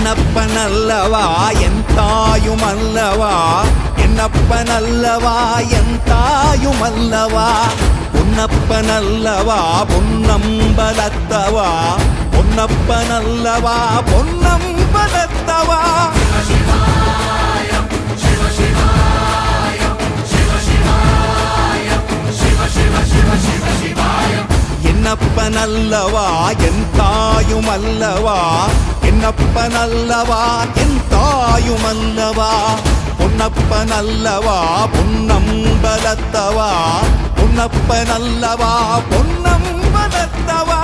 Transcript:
என்னப்பனல்லவா என் தாயுமல்லவா என்னப்பனல்லவா என் தாயுமல்லவா பொன்னப்பனல்லவா பொன்னம்பலத்தவா பொன்னப்பனல்லவா பொன்னம்பலத்தவா என்னப்பனல்லவா என் தாயுமல்லவா என்னப்பனல்லவா என் தாயுமல்லவா பொன்னப்பனல்லவா பொன்னம்பலத்தவா பொன்னப்பனல்லவா பொன்னம்பலத்தவா